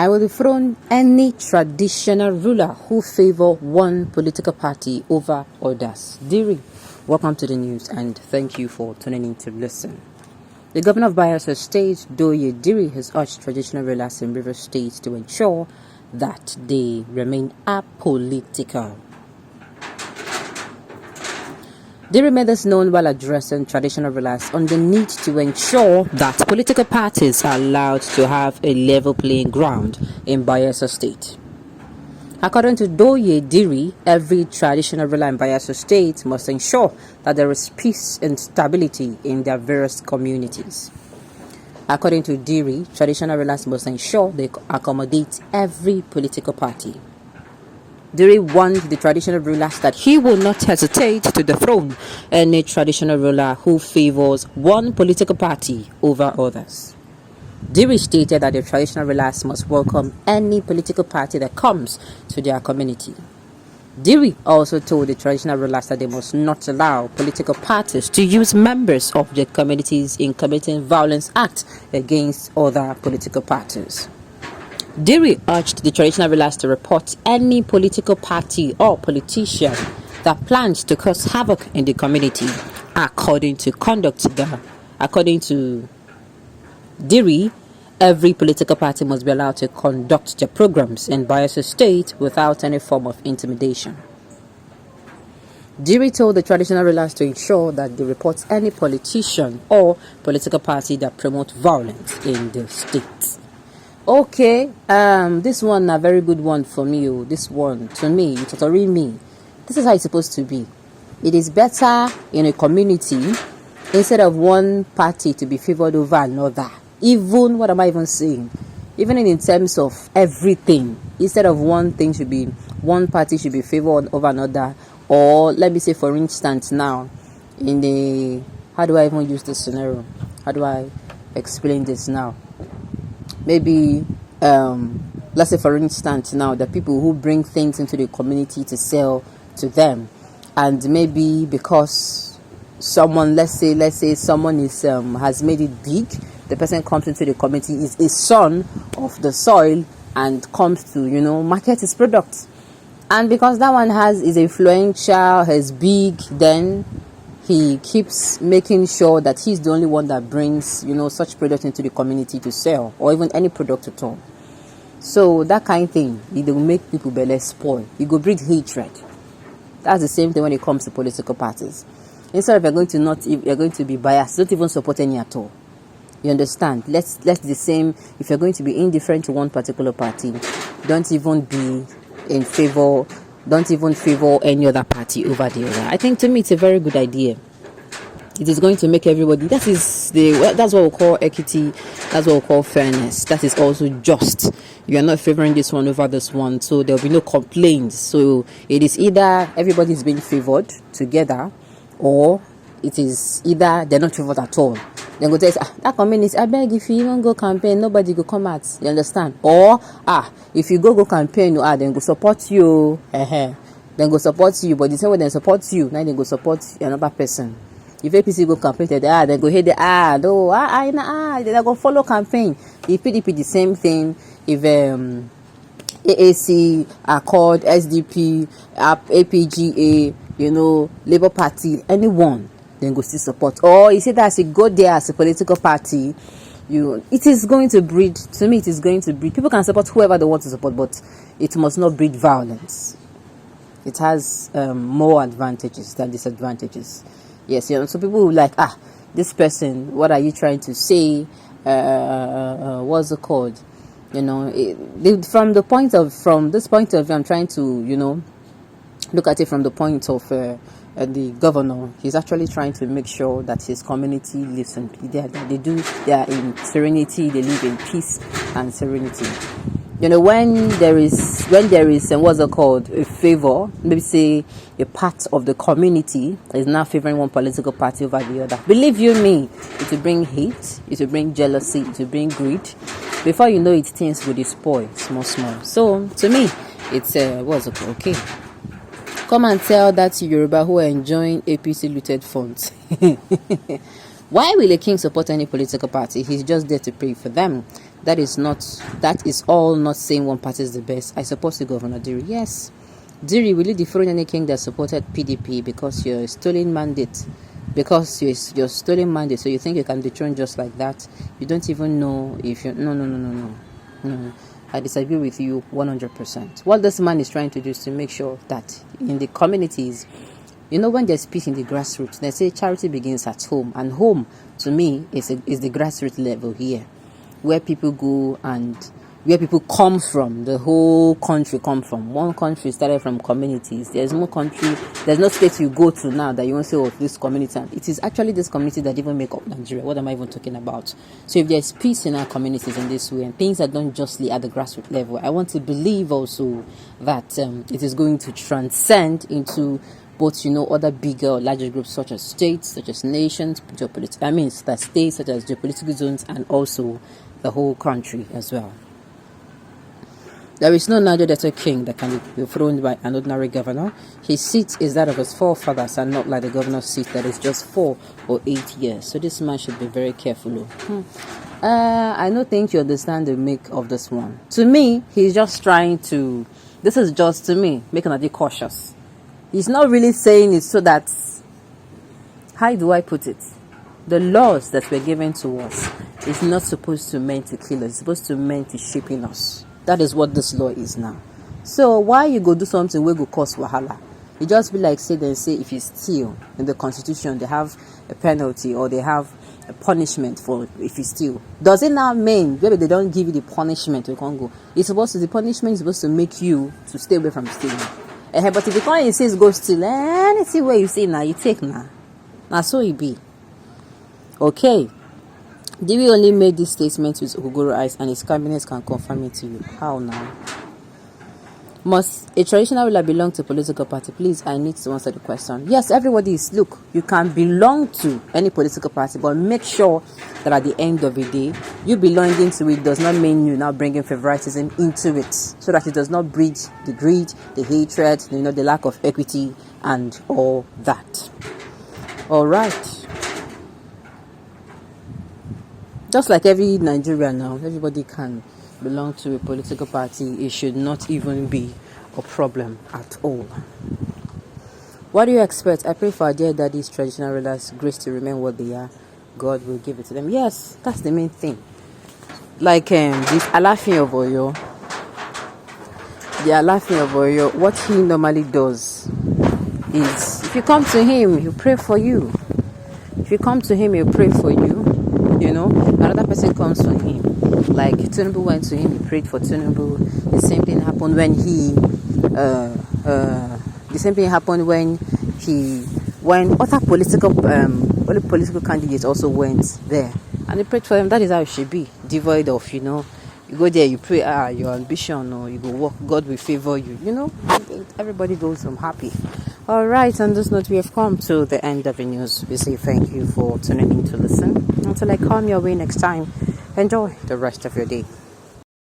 I will dethrone any traditional ruler who favor one political party over others. Diri, welcome to the news and thank you for tuning in to listen. The governor of Bayelsa State, Doye Diri, has urged traditional rulers in Rivers State to ensure that they remain apolitical. Diri made this known while addressing traditional rulers on the need to ensure that political parties are allowed to have a level playing ground in Bayelsa State. According to Doye Diri, every traditional ruler in Bayelsa State must ensure that there is peace and stability in their various communities. According to Diri, traditional rulers must ensure they accommodate every political party. Diri warned the traditional rulers that he will not hesitate to dethrone any traditional ruler who favors one political party over others. Diri stated that the traditional rulers must welcome any political party that comes to their community. Diri also told the traditional rulers that they must not allow political parties to use members of their communities in committing violence acts against other political parties. Diri urged the traditional rulers to report any political party or politician that plans to cause havoc in the community. According to Diri, every political party must be allowed to conduct their programs in Bayelsa State without any form of intimidation. Diri told the traditional rulers to ensure that they report any politician or political party that promote violence in the state. Okay, this one a very good one for me. This one, to me, it's totally me. This is how it's supposed to be. It is better in a community instead of one party to be favored over another. Even, what am I even saying? Even in terms of everything, instead of one party should be favored over another. Or let me say, for instance, now, how do I even use this scenario? How do I explain this now? Maybe, let's say, for instance, now, the people who bring things into the community to sell to them, and maybe because someone, let's say someone has made it big, the person comes into the community, is a son of the soil, and comes to, market his products. And because that one is influential, is big, then he keeps making sure that he's the only one that brings, such product into the community to sell, or even any product at all. So that kind of thing, it will make people belly spoil. It will breed hatred. That's the same thing when it comes to political parties. Instead of you're going to be biased, don't even support any at all. You understand? Let's the same. If you're going to be indifferent to one particular party, don't even favor any other party over the other. I think, to me, it's a very good idea. It is going to make everybody. That's what we call equity. That's what we call fairness. That is also just. You are not favoring this one over this one, so there will be no complaints. So it is either everybody is being favored together, or it is either they're not favored at all. Then go tell us, that community, I beg, if you even go campaign, nobody go come out. You understand? Or if you go campaign, then go support you. Then go support you, but the same way they support you, now they go support another person. If APC go campaign, then go hit they go follow campaign. If PDP, the same thing. If AAC, Accord, SDP, APGA, Labour Party, anyone, then go still support. Or you say that as you go there as a political party, it is going to breed. To me, it is going to breed. People can support whoever they want to support, but it must not breed violence. It has more advantages than disadvantages. Yes, so people who this person. What are you trying to say? What's it called? From this point of view, I'm trying to look at it from the point of the governor. He's actually trying to make sure that his community lives in peace. They are in serenity. They live in peace and serenity. When there is what's it called, a favor, maybe say a part of the community is now favoring one political party over the other. Believe you me, it will bring hate, it will bring jealousy, it will bring greed. Before you know it, things will spoil small. So to me, it's what's it called? Okay. Come and tell that Yoruba who are enjoying APC looted funds. Why will a king support any political party? He's just there to pray for them. That is all not saying one party is the best. I support the Governor Diri. Yes. Diri, will you dethrone any king that supported PDP because you're a stolen mandate? Because you're stolen mandate, so you think you can dethrone just like that? You don't even know if you... No. I disagree with you 100%. What this man is trying to do is to make sure that in the communities, when there's peace in the grassroots, they say charity begins at home. And home, to me, is the grassroots level here, where people go and where people come from. The whole country come from. One country started from communities. There's no state you go to now that you won't say, oh, this community. It is actually this community that even make up Nigeria. What am I even talking about? So if there's peace in our communities in this way, and things are done justly at the grassroots level, I want to believe also that it is going to transcend into both, other bigger or larger groups such as states, such as nations, states such as geopolitical zones, and also the whole country as well. There is no Niger Delta king that can be thrown by an ordinary governor. His seat is that of his forefathers and not like the governor's seat that is just 4 or 8 years. So this man should be very careful. I don't think you understand the make of this one. To me, he's just trying to... This is just, to me, making a bit cautious. He's not really saying it so that... How do I put it? The laws that were given to us is not supposed to mean to kill us. It's supposed to mean to shaping us. That is what this law is now. So why you go do something where go cause wahala? You just be like say if you steal in the constitution they have a penalty or they have a punishment for if you steal. Does it now mean maybe they don't give you the punishment you can't go? The punishment is supposed to make you to stay away from stealing. But if the client says go steal, anything where you see now you take now. Now so it be. Okay. Divi only made this statement with Ogogoro eyes and his cabinet can confirm it to you. How now? Must a traditional ruler belong to a political party? Please, I need to answer the question. Yes, everybody is. Look, you can belong to any political party, but make sure that at the end of the day, you belonging to it does not mean you now bringing favoritism into it, so that it does not breed the greed, the hatred, the lack of equity, and all that. All right. Just like every Nigerian now, everybody can belong to a political party. It should not even be a problem at all. What do you expect? I pray for our dear daddy's traditional rulers grace to remain what they are. God will give it to them. Yes, that's the main thing. Like this Alafin of Oyo. The Alafin of Oyo, what he normally does is, if you come to him, he'll pray for you. If you come to him, he'll pray for you. Another person comes to him. Like Tinubu went to him, he prayed for Tinubu. The same thing happened when other political candidates also went there, and he prayed for them. That is how it should be, devoid of you go there, you pray, your ambition, or you go work, God will favor you. Everybody goes home happy. All right, on this note, we have come to the end of the news. We say thank you for tuning in to listen. Until I come your way next time, enjoy the rest of your day.